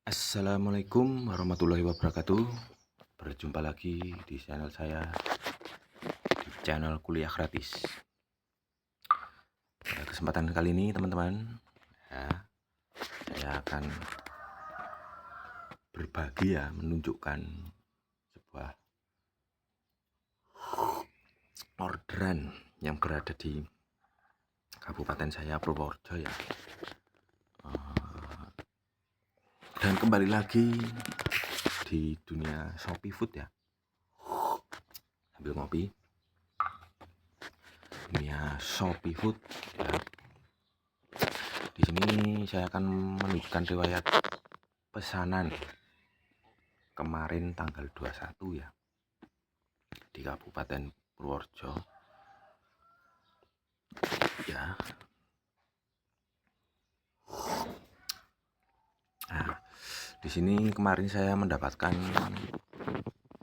Assalamualaikum warahmatullahi wabarakatuh. Berjumpa lagi di channel saya, di channel kuliah gratis. Pada kesempatan kali ini teman-teman, ya, saya akan berbagi menunjukkan sebuah orderan yang berada di kabupaten saya Purworejo ya. Dan kembali lagi di dunia Shopee Food ya. Sambil ngopi. Dunia Shopee Food ya. Di sini saya akan menunjukkan riwayat pesanan kemarin tanggal 21 ya di Kabupaten Purworejo ya. Nah, di sini kemarin saya mendapatkan 1,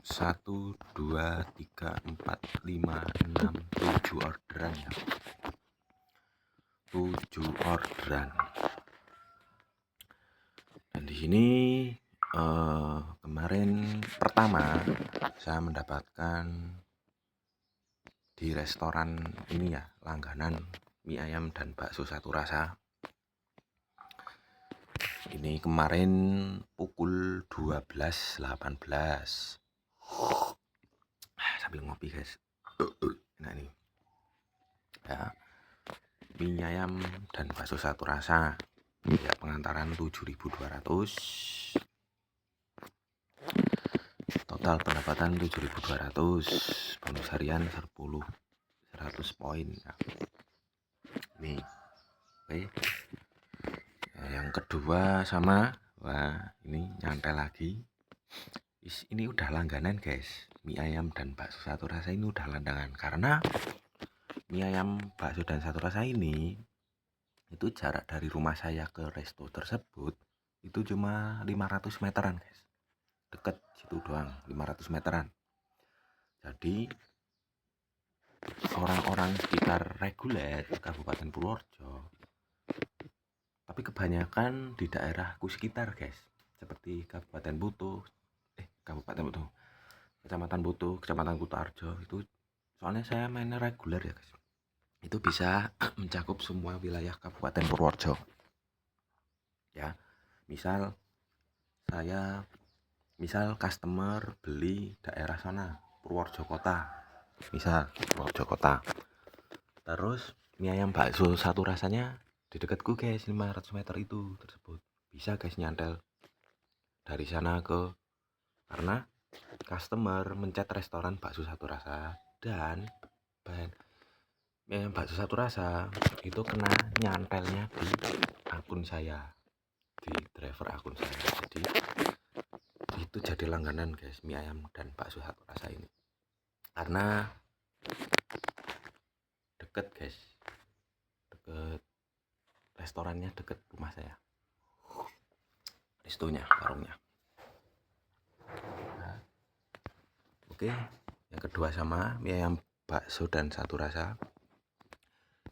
2, 3, 4, 5, 6, 7 orderan ya. 7 orderan. Dan di sini kemarin pertama saya mendapatkan di restoran ini ya, langganan mie ayam dan bakso satu rasa. Ini kemarin pukul 12.18 sambil ngopi guys. Nah ini ya, mie ayam dan bakso satu rasa ya, pengantaran 7.200, total pendapatan 7.200, bonus harian 100 poin ya. Nih oke. Nah, yang kedua sama, wah ini nyantai lagi. Ini udah langganan guys, mie ayam dan bakso satu rasa ini udah langganan, karena mie ayam bakso dan satu rasa ini itu jarak dari rumah saya ke resto tersebut itu cuma 500 meteran guys, deket situ doang, 500 meteran. Jadi orang-orang sekitar reguler Kabupaten Purworejo, tapi kebanyakan di daerahku sekitar guys, seperti Kabupaten Butuh, Kecamatan Butuh, Kecamatan Kutoarjo, itu soalnya saya mainnya reguler ya guys, itu bisa mencakup semua wilayah Kabupaten Purworejo ya. Misal customer beli daerah sana Purworejo Kota, misal Purworejo Kota, terus mie ayam bakso satu rasanya di dekatku guys, 500 meter itu tersebut, bisa guys nyantel dari sana karena customer mencet restoran bakso satu rasa, dan mie ayam bakso satu rasa itu kena nyantelnya di akun saya, di driver akun saya. Jadi itu jadi langganan guys, mie ayam dan bakso satu rasa ini, karena deket guys, deket restorannya, deket rumah saya, restonya, warungnya. Nah, oke, yang kedua sama mie ayam bakso dan satu rasa.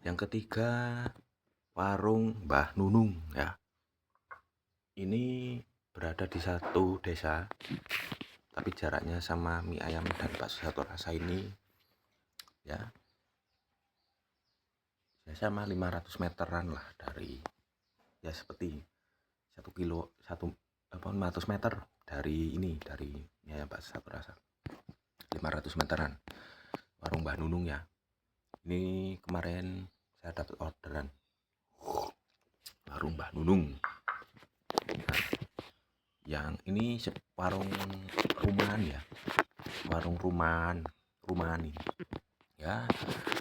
Yang ketiga warung Mbah Nunung ya. Ini berada di satu desa, tapi jaraknya sama mie ayam dan bakso satu rasa ini ya sama 500 meteran lah dari, ya seperti 500 meter dari mie ayam bakso satu rasa, 500 meteran warung Mbah Nunung ya. Ini kemarin saya dapat orderan warung Mbah Nunung. Nah, yang ini warung rumahan ya, warung rumahan ini ya.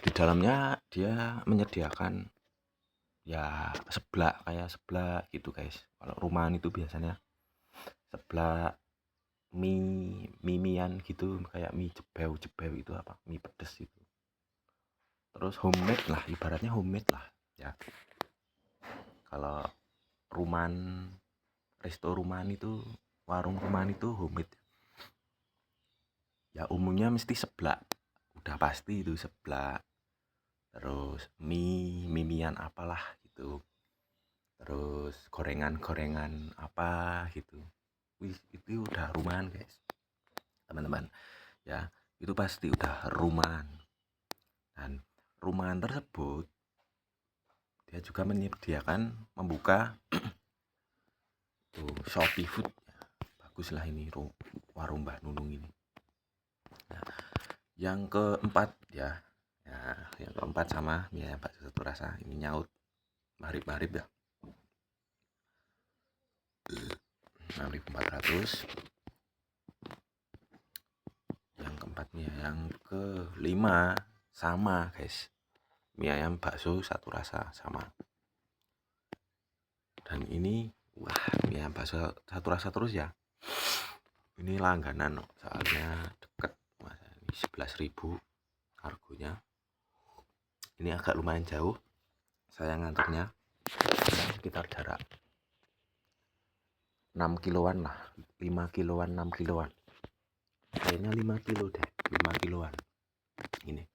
Di dalamnya dia menyediakan ya kayak seblak gitu guys. Kalau rumahan itu biasanya seblak mie-mian gitu, kayak mie jebeu itu apa, mie pedes itu. Terus homemade lah, ibaratnya homemade lah ya. Kalau resto rumahan itu, warung rumahan itu homemade ya, umumnya mesti seblak, udah pasti itu seblak, terus mie-mian apalah gitu, terus gorengan-gorengan apa gitu. Wih, itu udah rumahan guys, teman-teman ya, itu pasti udah rumahan. Dan rumahan tersebut dia juga menyediakan membuka tuh Shopee Food ya. Bagus lah ini warung Mbah Nunung ini. Nah, yang keempat ya, yang keempat sama mie ayam bakso satu rasa, ini nyaut marip-marip ya, 6.400. Yang keempatnya, yang kelima sama guys, mie ayam bakso satu rasa sama. Dan ini wah, mie ayam bakso satu rasa terus ya, ini langganan soalnya deket, ini 11.000 harganya. Ini agak lumayan jauh saya ngantornya, sekitar jarak 6 kiloan lah, 5 kiloan 6 kiloan, kayaknya 5 kilo deh, 5 kiloan ini.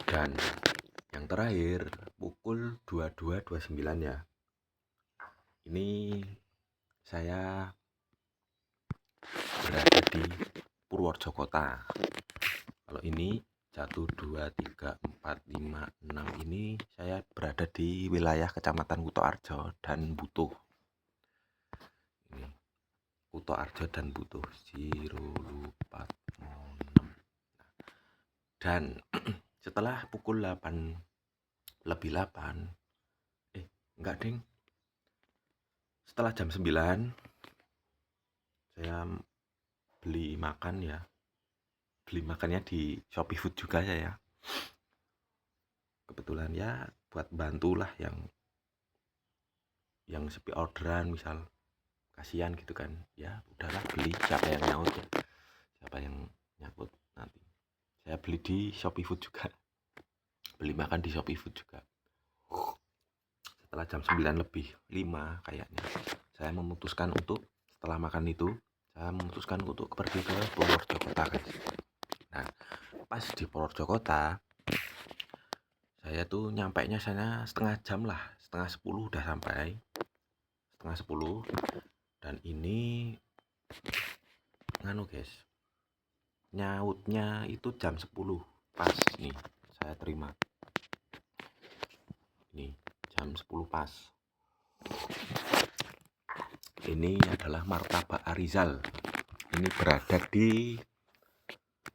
Dan yang terakhir pukul 22.29 ya, ini saya berada di Purworejo Kota. Kalau ini 1, 2, 3, 4, 5, 6 ini saya berada di wilayah Kecamatan Kutoarjo dan Butuh. Ini Kutoarjo dan Butuh 046. Dan setelah pukul 8 lebih 8, enggak ding, setelah jam 9 saya beli makannya di Shopee Food juga saya. Kebetulan ya buat bantulah yang sepi orderan, misal kasihan gitu kan, ya udahlah beli, siapa yang nyaut ya, siapa yang nyangkut nanti. Saya beli di Shopee Food juga, beli makan di Shopee Food juga. Setelah jam 9 lebih 5 kayaknya, saya memutuskan untuk, setelah makan itu saya memutuskan untuk pergi ke Purworejo Kota guys. Nah, pas di Purworejo Kota saya tuh nyampe nya sana setengah jam lah, setengah 10 udah sampai, setengah 10. Dan ini nganu guys, nyautnya itu jam 10 pas nih, saya terima ini jam 10 pas. Ini adalah martabak Arizal, ini berada di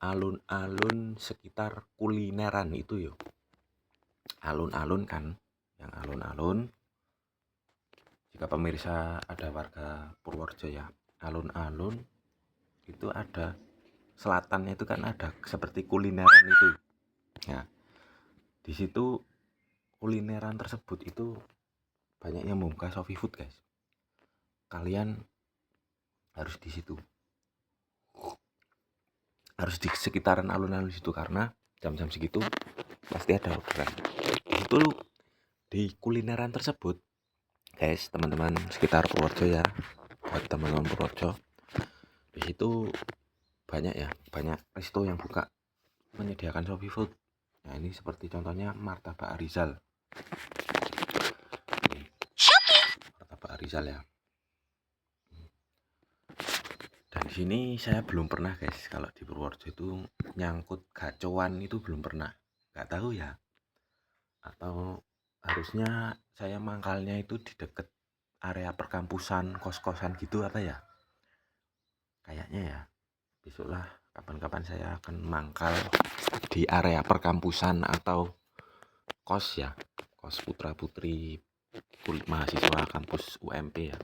alun-alun sekitar kulineran itu yo, alun-alun kan, yang alun-alun. Jika pemirsa ada warga Purworejo ya, alun-alun itu ada selatannya itu kan ada seperti kulineran itu. Nah, di situ kulineran tersebut itu banyak yang membuka Shopee Food guys. Kalian harus di situ, harus di sekitaran alun-alun situ, karena jam-jam segitu pasti ada orderan. Itu di kulineran tersebut guys, teman-teman sekitar Purworejo ya, buat teman-teman Purworejo, di situ banyak resto yang buka menyediakan Shopee Food. Nah, ini seperti contohnya martabak Arizal. Ini martabak Arizal ya. Dan di sini saya belum pernah guys, kalau di Purworejo itu nyangkut gacoan itu belum pernah. Nggak tahu ya, atau harusnya saya mangkalnya itu di deket area perkampusan, kos-kosan gitu apa ya, kayaknya ya. Besoklah kapan-kapan saya akan mangkal di area perkampusan atau kos ya, kos putra putri mahasiswa kampus UMP ya.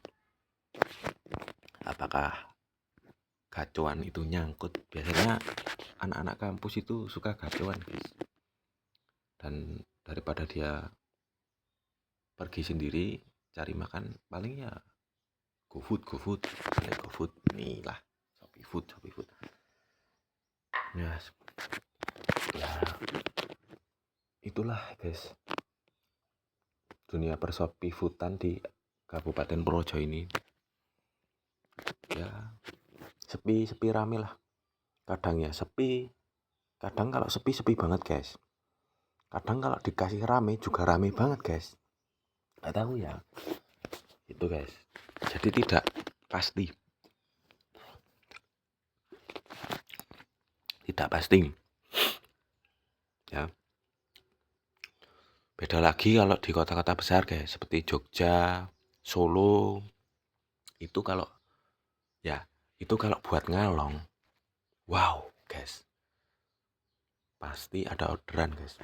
Apakah gacoan itu nyangkut? Biasanya anak-anak kampus itu suka gacoan guys, dan daripada dia pergi sendiri cari makan, paling ya GoFood nih lah, Shopee Food ya. Ya itulah guys, dunia per-Shopee Foodan di Kabupaten Purworejo ini ya. Sepi rame lah, kadang ya sepi, kadang kalau sepi banget guys. Kadang kalau dikasih rame juga rame banget guys, nggak tahu ya itu guys. Jadi tidak pasti, ya. Beda lagi kalau di kota-kota besar guys, seperti Jogja, Solo. Itu kalau buat ngalong, wow guys, pasti ada orderan guys.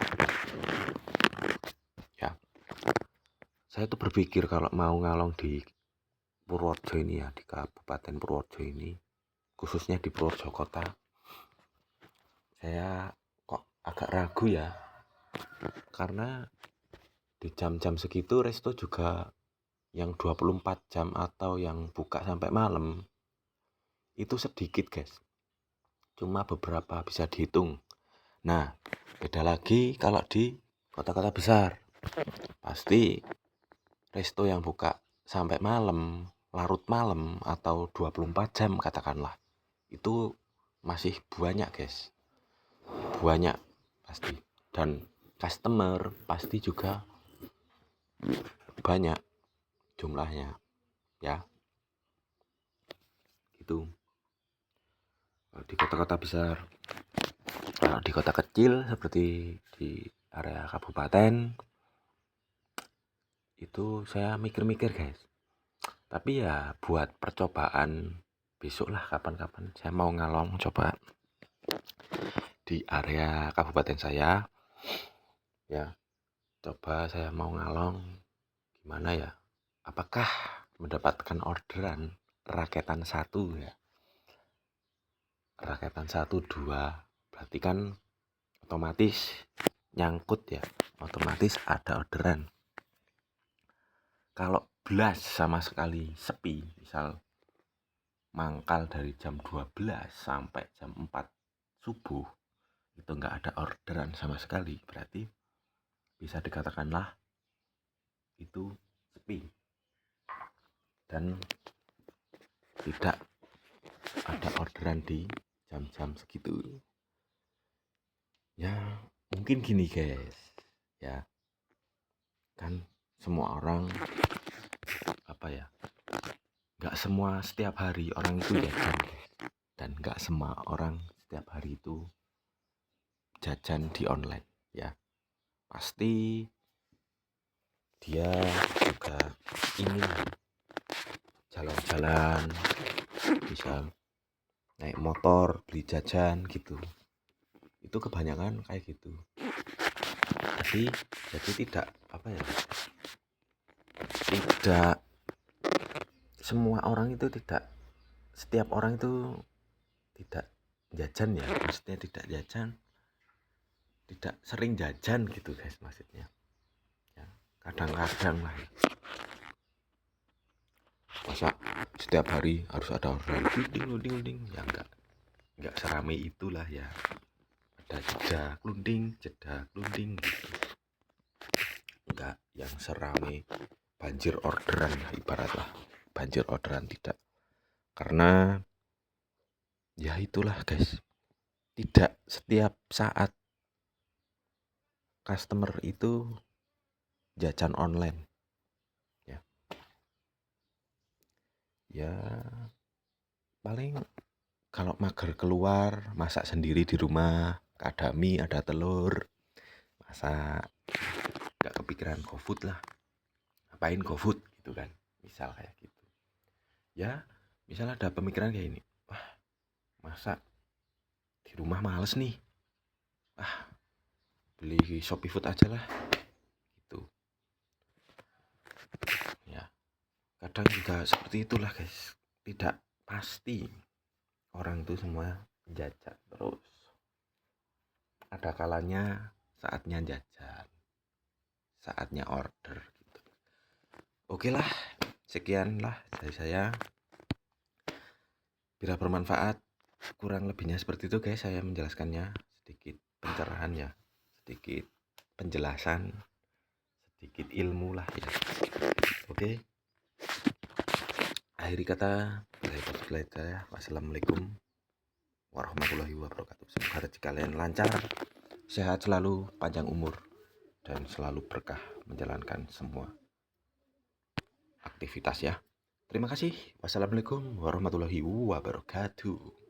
Ya, saya tuh berpikir kalau mau ngalong di Purworejo ini ya, di Kabupaten Purworejo ini, khususnya di Purworejo Kota, saya kok agak ragu ya, karena di jam-jam segitu resto juga yang 24 jam atau yang buka sampai malam itu sedikit guys, cuma beberapa bisa dihitung. Nah, beda lagi kalau di kota-kota besar, pasti resto yang buka sampai malam, larut malam atau 24 jam katakanlah, itu masih banyak guys, banyak pasti, dan customer pasti juga banyak jumlahnya ya. Itu di kota-kota besar. Kalau di kota kecil seperti di area kabupaten itu saya mikir-mikir guys, tapi ya buat percobaan besok lah, kapan-kapan saya mau ngalong coba di area kabupaten saya ya. Coba saya mau ngalong gimana ya, apakah mendapatkan orderan raketan 1 ya, raketan 1-2, berarti kan otomatis nyangkut ya, otomatis ada orderan. Kalau belas sama sekali sepi, misal mangkal dari jam 12 sampai jam 4 subuh itu nggak ada orderan sama sekali, berarti bisa dikatakanlah itu sepi dan tidak ada orderan di jam-jam segitu ya. Mungkin gini guys ya, kan semua orang apa ya, nggak semua setiap hari orang itu jajan, dan nggak semua orang setiap hari itu jajan di online ya. Pasti dia juga ingin jalan-jalan, bisa naik motor beli jajan gitu, itu kebanyakan kayak gitu. Jadi tidak apa ya, tidak semua orang itu, tidak setiap orang itu tidak jajan ya, maksudnya tidak jajan, tidak sering jajan gitu guys maksudnya ya. Kadang-kadang lah ya. Masa setiap hari harus ada orderan ding ya, enggak seramai itulah ya. Ada jeda klunding gitu, enggak yang seramai banjir orderan lah, ibaratlah banjir orderan, tidak. Karena ya itulah guys, tidak setiap saat customer itu jajan online ya. Ya paling kalau mager keluar, masak sendiri di rumah, ada mie, ada telur, masak, nggak kepikiran GoFood lah, ngapain GoFood gitu kan, misal kayak gitu ya. Misal ada pemikiran kayak ini, wah masak di rumah males nih, beli Shopee Food aja lah gitu ya. Kadang juga seperti itulah guys, tidak pasti orang itu semua jajan terus, ada kalanya saatnya jajan, saatnya order gitu. Oke lah, sekian lah dari saya, bila bermanfaat. Kurang lebihnya seperti itu guys, saya menjelaskannya, sedikit pencerahan ya, sedikit penjelasan, sedikit ilmu lah ya. Oke, akhiri kata saya, wassalamualaikum warahmatullahi wabarakatuh. Semoga rezeki kalian lancar, sehat selalu, panjang umur. dan selalu berkah menjalankan semua aktivitas ya. Terima kasih. Wassalamualaikum warahmatullahi wabarakatuh.